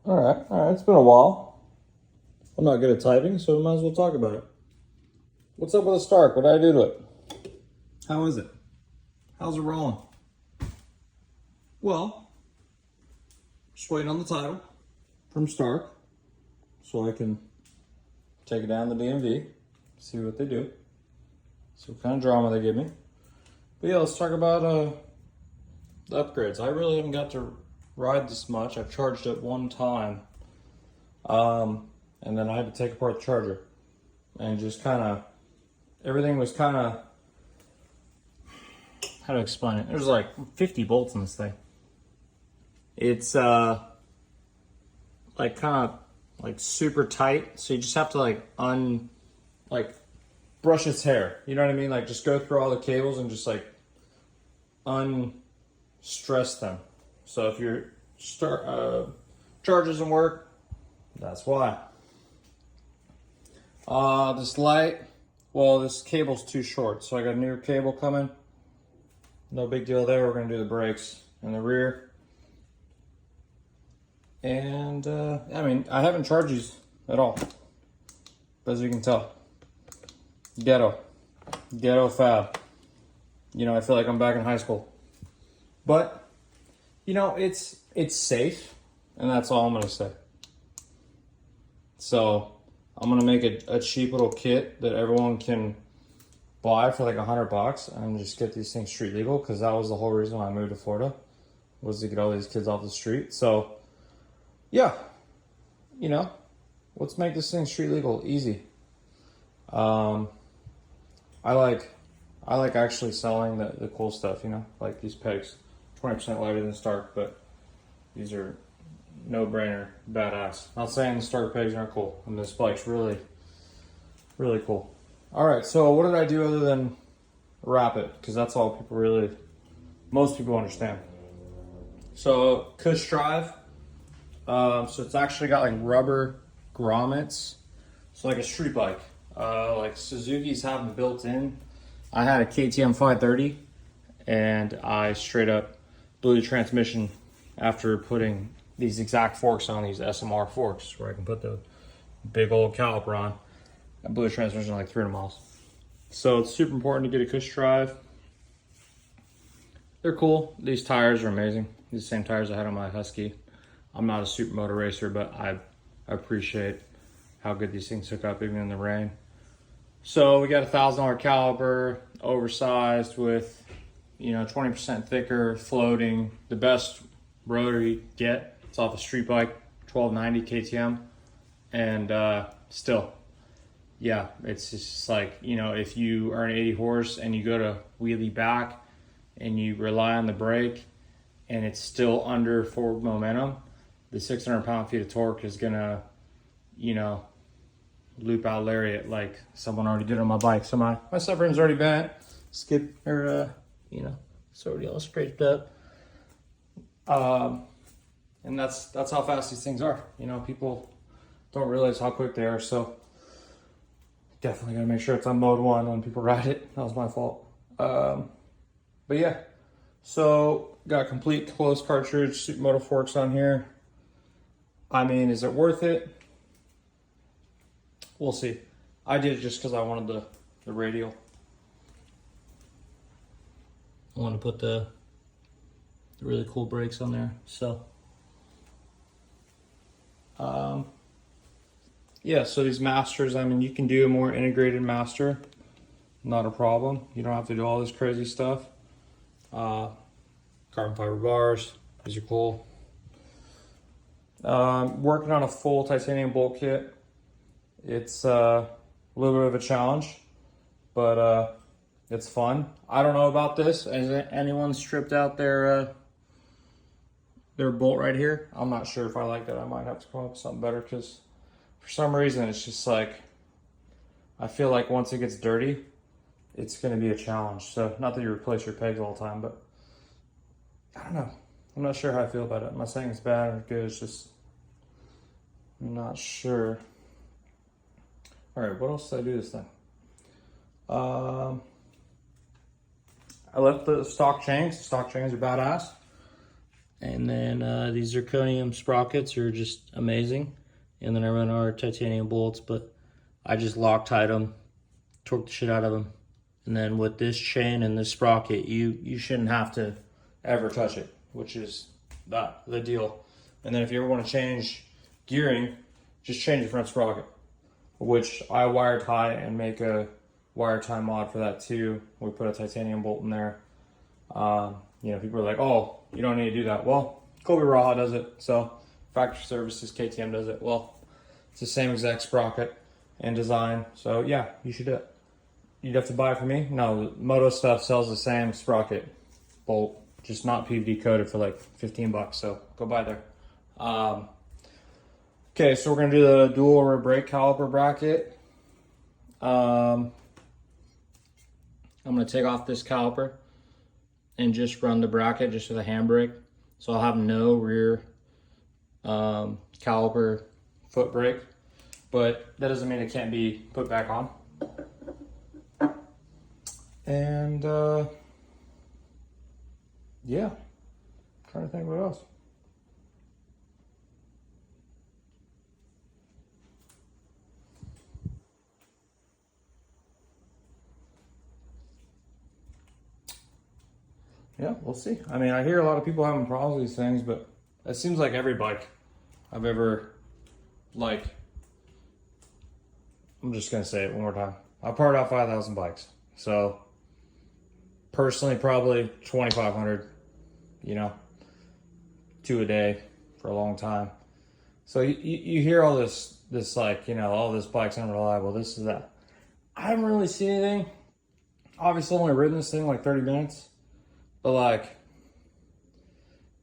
All right, it's been a while. I'm not good at typing, so we might as well talk about it. What's up with the Stark? What did I do to it? How is it? How's it rolling? Well, just waiting on the title from Stark so I can take it down to the DMV, see what they do, see what kind of drama they give me. But yeah, let's talk about the upgrades. I really haven't got to ride this much. I've charged it one time, and then I had to take apart the charger, and just kind of everything was kind of, how to explain it? There's like 50 bolts in this thing. It's like kind of like super tight, so you just have to like brush its hair. You know what I mean? Like just go through all the cables and just like unstress them. So if your charger doesn't work, that's why. This light, well, this cable's too short, so I got a new cable coming. No big deal there. We're gonna do the brakes in the rear. And I mean, I haven't charged these at all, as you can tell. Ghetto fab. You know, I feel like I'm back in high school. But, you know, it's safe, and that's all I'm gonna say. So I'm gonna make a cheap little kit that everyone can buy for like $100 and just get these things street legal, because that was the whole reason why I moved to Florida, was to get all these kids off the street. So yeah, you know, let's make this thing street legal easy. I like actually selling the cool stuff, you know, like these pegs, 20% lighter than Stark, but these are no-brainer, badass. Not saying the Stark pegs aren't cool, and this bike's really, really cool. All right, so what did I do other than wrap it? Because that's all most people understand. So Cush Drive. So it's actually got like rubber grommets. So like a street bike. Like Suzuki's have them built in. I had a KTM 530 and I straight up blew the transmission after putting these exact forks on, these SMR forks, where I can put the big old caliper on. I blew the transmission like 300 miles. So it's super important to get a Cush Drive. They're cool. These tires are amazing. These same tires I had on my Husky. I'm not a supermoto racer, but I appreciate how good these things hook up even in the rain. So we got a $1,000 caliper, oversized with, you know, 20% thicker, floating. The best rotor you get. It's off a street bike, 1290 KTM, and still, yeah, it's just like, you know, if you are an 80 horse and you go to wheelie back and you rely on the brake and it's still under forward momentum, the 600 pound-feet of torque is gonna, you know, loop out lariat like someone already did on my bike. So my subframe's already bent, you know, it's already all scraped up. And that's how fast these things are. You know, people don't realize how quick they are. So definitely gotta make sure it's on mode 1 when people ride it. That was my fault. But yeah, so got complete closed cartridge, Supermoto forks on here. I mean, is it worth it? We'll see. I did it just because I wanted the radial. I want to put the really cool brakes on there. So, yeah, so these masters, I mean, you can do a more integrated master. Not a problem. You don't have to do all this crazy stuff. Carbon fiber bars. These are cool. Working on a full titanium bolt kit. It's a little bit of a challenge, but it's fun. I don't know about this. Has anyone stripped out their bolt right here? I'm not sure if I like that. I might have to come up with something better, because for some reason it's just like, I feel like once it gets dirty, it's going to be a challenge. So not that you replace your pegs all the time, but I don't know. I'm not sure how I feel about it. I'm not saying it's bad or good. It's just, I'm not sure. All right, what else did I do this thing? I left the stock chains. The stock chains are badass. And then these zirconium sprockets are just amazing. And then I run our titanium bolts, but I just Loctite them, torque the shit out of them. And then with this chain and this sprocket, you shouldn't have to ever touch it, which is the deal. And then if you ever want to change gearing, just change the front sprocket, which I wire tie and make a wire tie mod for that too. We put a titanium bolt in there. You know, people are like, oh, you don't need to do that. Well, Kobe Raha does it. So Factory Services, KTM does it. Well, it's the same exact sprocket and design. So yeah, you should do it. You'd have to buy it from me. No, Moto stuff sells the same sprocket bolt, just not PVD coated for like 15 bucks. So go buy there. Okay, so we're gonna do the dual rear brake caliper bracket. I'm gonna take off this caliper and just run the bracket just with a handbrake. So I'll have no rear caliper foot brake, but that doesn't mean it can't be put back on. And yeah, I'm trying to think what else. Yeah, we'll see. I mean, I hear a lot of people having problems with these things, but it seems like every bike I've ever, like, I'm just going to say it one more time. I part out 5,000 bikes. So, personally, probably 2,500, you know, 2 a day for a long time. So you hear all this like, you know, all this bike's unreliable, this is that. I haven't really seen anything. Obviously, only ridden this thing like 30 minutes. But like,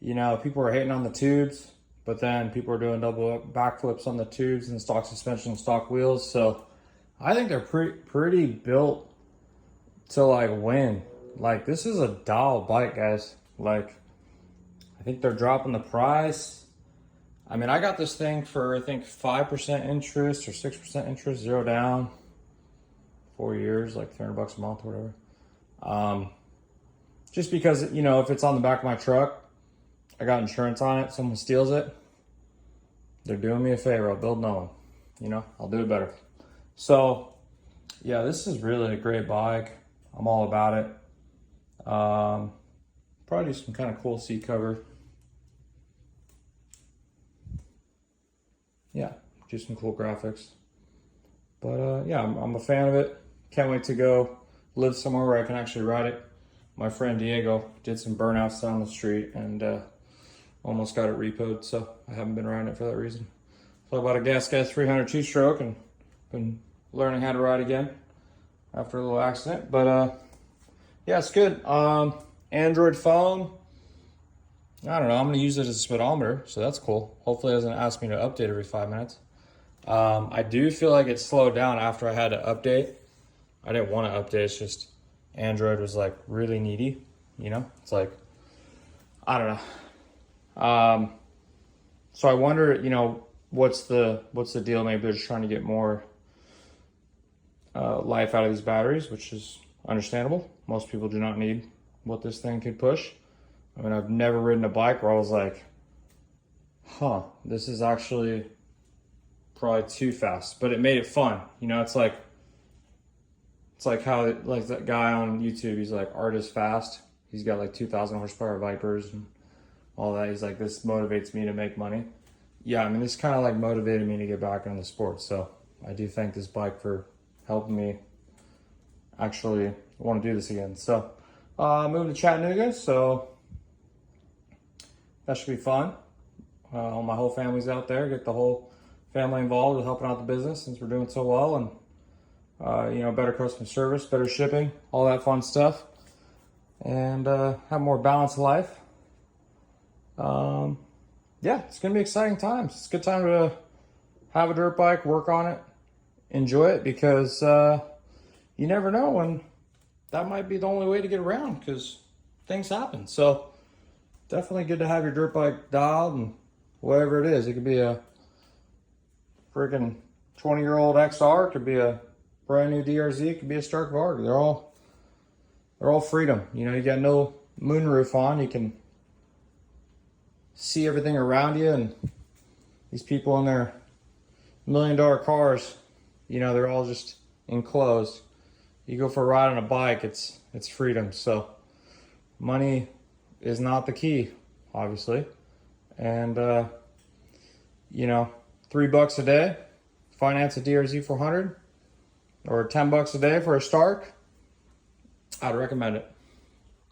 you know, people are hating on the tubes, but then people are doing double backflips on the tubes and stock suspension, stock wheels. So I think they're pretty built to like win. Like, this is a dial bike, guys. Like, I think they're dropping the price. I mean, I got this thing for, I think, 5% interest or 6% interest, 0 down, 4 years, like 300 bucks a month or whatever. Just because, you know, if it's on the back of my truck, I got insurance on it, someone steals it, they're doing me a favor, I'll build another one. You know, I'll do it better. So, yeah, this is really a great bike. I'm all about it. Probably do some kind of cool seat cover. Yeah, do some cool graphics. But yeah, I'm a fan of it. Can't wait to go live somewhere where I can actually ride it. My friend Diego did some burnouts down the street and almost got it repoed, so I haven't been riding it for that reason. So I bought a Gas 300 two-stroke and been learning how to ride again after a little accident. But yeah, it's good. Android phone. I don't know. I'm going to use it as a speedometer, so that's cool. Hopefully it doesn't ask me to update every 5 minutes. I do feel like it slowed down after I had to update. I didn't want to update. It's just Android was like really needy, you know? It's like, I don't know. So I wonder, you know, what's the deal? Maybe they're just trying to get more life out of these batteries, which is understandable. Most people do not need what this thing could push. I mean, I've never ridden a bike where I was like, huh, this is actually probably too fast, but it made it fun. You know, it's like how, like that guy on YouTube, he's like, Art is Fast. He's got like 2,000 horsepower Vipers and all that. He's like, this motivates me to make money. Yeah, I mean, this kind of like motivated me to get back into the sport. So I do thank this bike for helping me actually want to do this again. So moving to Chattanooga, so that should be fun. All my whole family's out there. Get the whole family involved with helping out the business since we're doing so well, and you know, better customer service, better shipping, all that fun stuff, and have more balanced life. Yeah, it's gonna be exciting times. It's a good time to have a dirt bike, work on it, enjoy it, because you never know when that might be the only way to get around, because things happen. So definitely good to have your dirt bike dialed, and whatever it is, it could be a freaking 20-year-old XR, it could be a brand new DRZ, it could be a Stark Varg. They're all freedom. You know, you got no moonroof on, you can see everything around you, and these people in their $1 million cars, you know, they're all just enclosed. You go for a ride on a bike, it's freedom. So money is not the key, obviously. And you know, $3 a day, finance a DRZ 400, or $10 a day for a Stark, I'd recommend it.